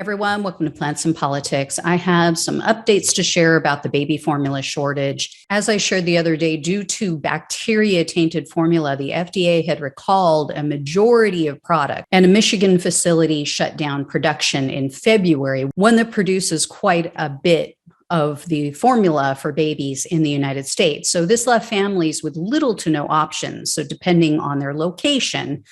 Everyone, welcome to Plants and Politics. I have some updates to share about the baby formula shortage. As I shared the other day, due to bacteria-tainted formula, the FDA had recalled a majority of product, and a Michigan facility shut down production in February, one that produces quite a bit of the formula for babies in the United States. So this left families with little to no options. So depending on their location,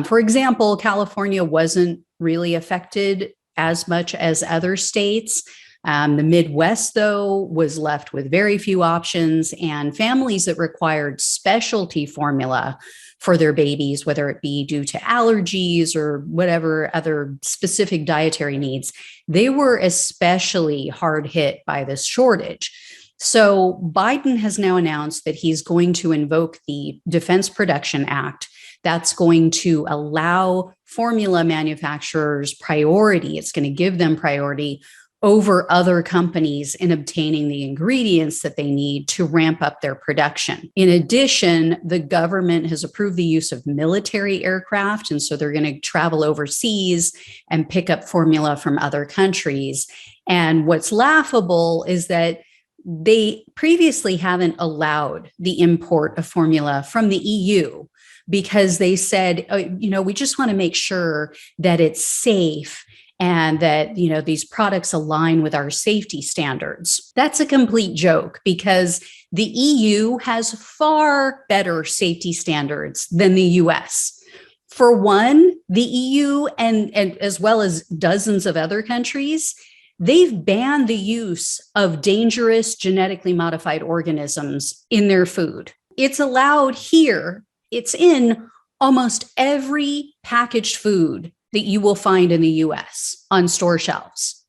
for example, California wasn't really affected as much as other states. The Midwest, though, was left with very few options, and families that required specialty formula for their babies, whether it be due to allergies or whatever other specific dietary needs, they were especially hard hit by this shortage. So Biden has now announced that he's going to invoke the Defense Production Act. That's going to allow formula manufacturers priority. It's going to give them priority over other companies in obtaining the ingredients that they need to ramp up their production. In addition, the government has approved the use of military aircraft, and so they're going to travel overseas and pick up formula from other countries. And what's laughable is that they previously haven't allowed the import of formula from the EU because they said, we just want to make sure that it's safe and that, these products align with our safety standards. That's a complete joke because the EU has far better safety standards than the US. For one, the EU and as well as dozens of other countries, they've banned the use of dangerous genetically modified organisms in their food. It's allowed here. It's in almost every packaged food that you will find in the US on store shelves.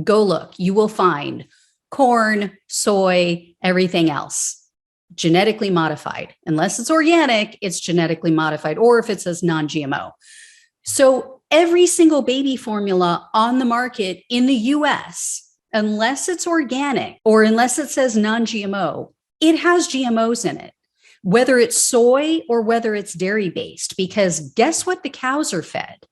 Go look, you will find corn, soy, everything else, genetically modified. Unless it's organic, it's genetically modified, or if it says non-GMO. So every single baby formula on the market in the US, unless it's organic or unless it says non-GMO, it has GMOs in it, whether it's soy or whether it's dairy-based, because guess what the cows are fed?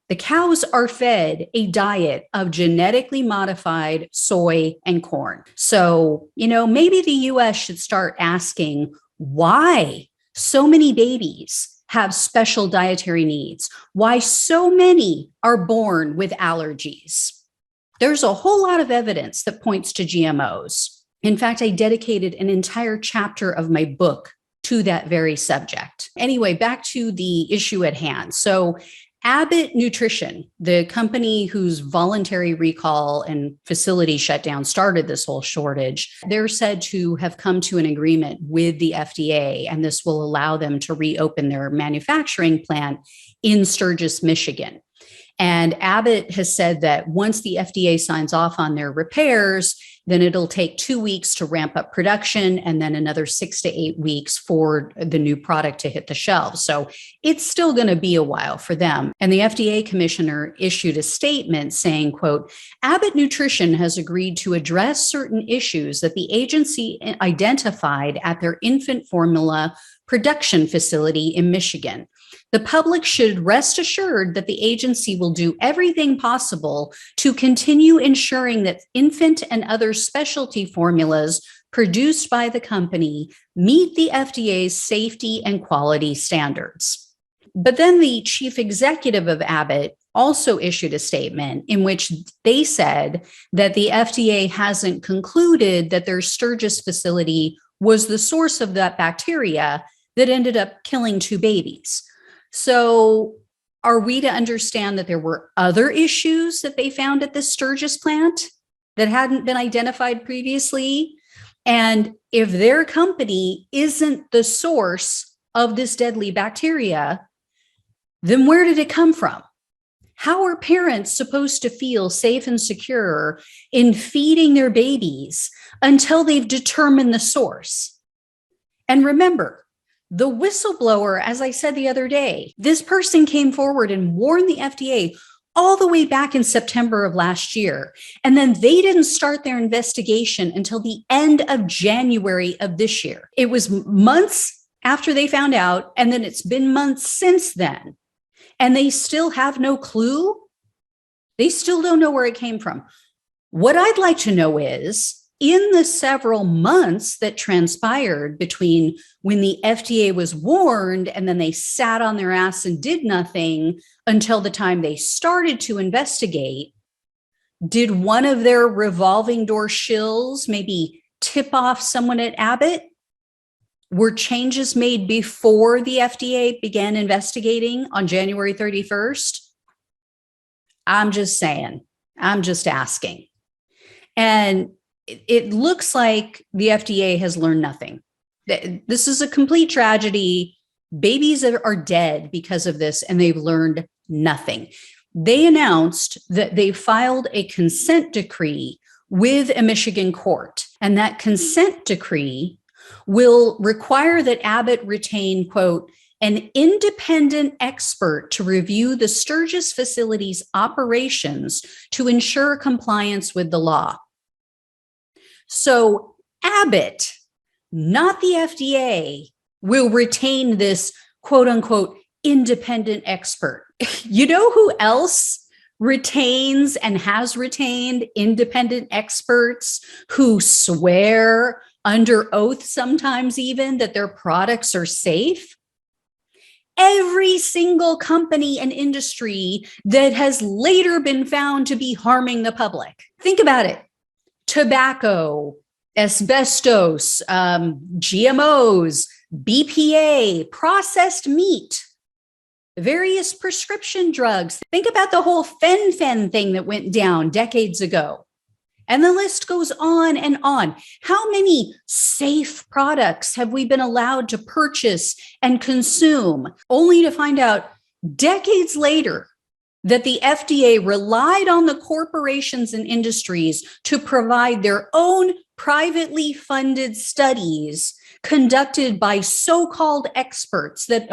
The cows are fed a diet of genetically modified soy and corn. So, maybe the US should start asking why so many babies have special dietary needs, why so many are born with allergies. There's a whole lot of evidence that points to GMOs. In fact, I dedicated an entire chapter of my book to that very subject. Anyway, back to the issue at hand. So Abbott Nutrition, the company whose voluntary recall and facility shutdown started this whole shortage, they're said to have come to an agreement with the FDA, and this will allow them to reopen their manufacturing plant in Sturgis, Michigan. And Abbott has said that once the FDA signs off on their repairs, then it'll take 2 weeks to ramp up production and then another 6 to 8 weeks for the new product to hit the shelves. So it's still going to be a while for them. And the FDA commissioner issued a statement saying, quote, Abbott Nutrition has agreed to address certain issues that the agency identified at their infant formula production facility in Michigan. The public should rest assured that the agency will do everything possible to continue ensuring that infant and other specialty formulas produced by the company meet the FDA's safety and quality standards. But then the chief executive of Abbott also issued a statement in which they said that the FDA hasn't concluded that their Sturgis facility was the source of that bacteria that ended up killing 2 babies. So are we to understand that there were other issues that they found at this Sturgis plant that hadn't been identified previously? And if their company isn't the source of this deadly bacteria, then where did it come from? How are parents supposed to feel safe and secure in feeding their babies until they've determined the source? And remember, the whistleblower, as I said the other day, this person came forward and warned the FDA all the way back in September of last year. And then they didn't start their investigation until the end of January of this year. It was months after they found out, and then it's been months since then. And they still have no clue? They still don't know where it came from. What I'd like to know is, in the several months that transpired between when the FDA was warned and then they sat on their ass and did nothing until the time they started to investigate, did one of their revolving door shills maybe tip off someone at Abbott? Were changes made before the FDA began investigating on January 31st? I'm just saying. I'm just asking. And it looks like the FDA has learned nothing. This is a complete tragedy. Babies are dead because of this, and they've learned nothing. They announced that they filed a consent decree with a Michigan court, and that consent decree will require that Abbott retain, quote, an independent expert to review the Sturgis facility's operations to ensure compliance with the law. So Abbott, not the FDA, will retain this quote unquote independent expert. You know who else retains and has retained independent experts who swear under oath sometimes even that their products are safe? Every single company and industry that has later been found to be harming the public. Think about it. Tobacco, asbestos, GMOs, BPA, processed meat, various prescription drugs. Think about the whole fen-phen thing that went down decades ago. And the list goes on and on. How many safe products have we been allowed to purchase and consume, only to find out decades later that the FDA relied on the corporations and industries to provide their own privately funded studies conducted by so-called experts that,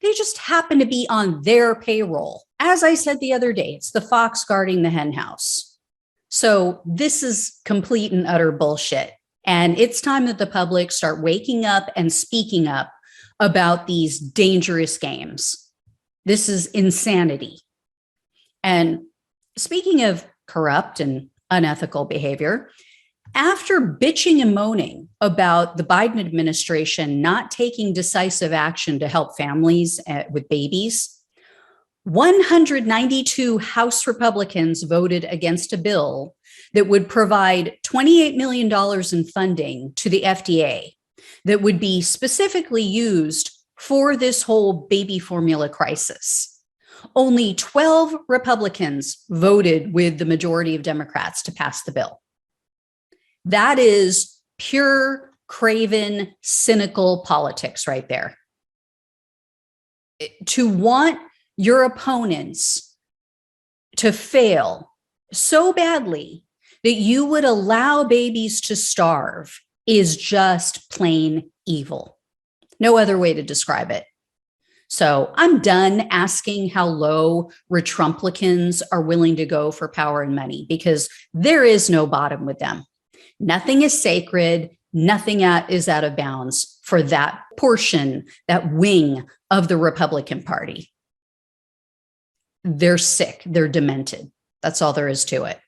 they just happen to be on their payroll. As I said the other day, it's the fox guarding the henhouse. So this is complete and utter bullshit. And it's time that the public start waking up and speaking up about these dangerous games. This is insanity. And speaking of corrupt and unethical behavior, after bitching and moaning about the Biden administration not taking decisive action to help families with babies, 192 House Republicans voted against a bill that would provide $28 million in funding to the FDA that would be specifically used for this whole baby formula crisis. Only 12 Republicans voted with the majority of Democrats to pass the bill. That is pure, craven, cynical politics right there. To want your opponents to fail so badly that you would allow babies to starve is just plain evil. No other way to describe it. So I'm done asking how low Retrumplicans are willing to go for power and money, because there is no bottom with them. Nothing is sacred. Nothing is out of bounds for that portion, that wing of the Republican Party. They're sick. They're demented. That's all there is to it.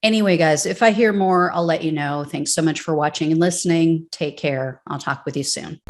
Anyway, guys, if I hear more, I'll let you know. Thanks so much for watching and listening. Take care. I'll talk with you soon.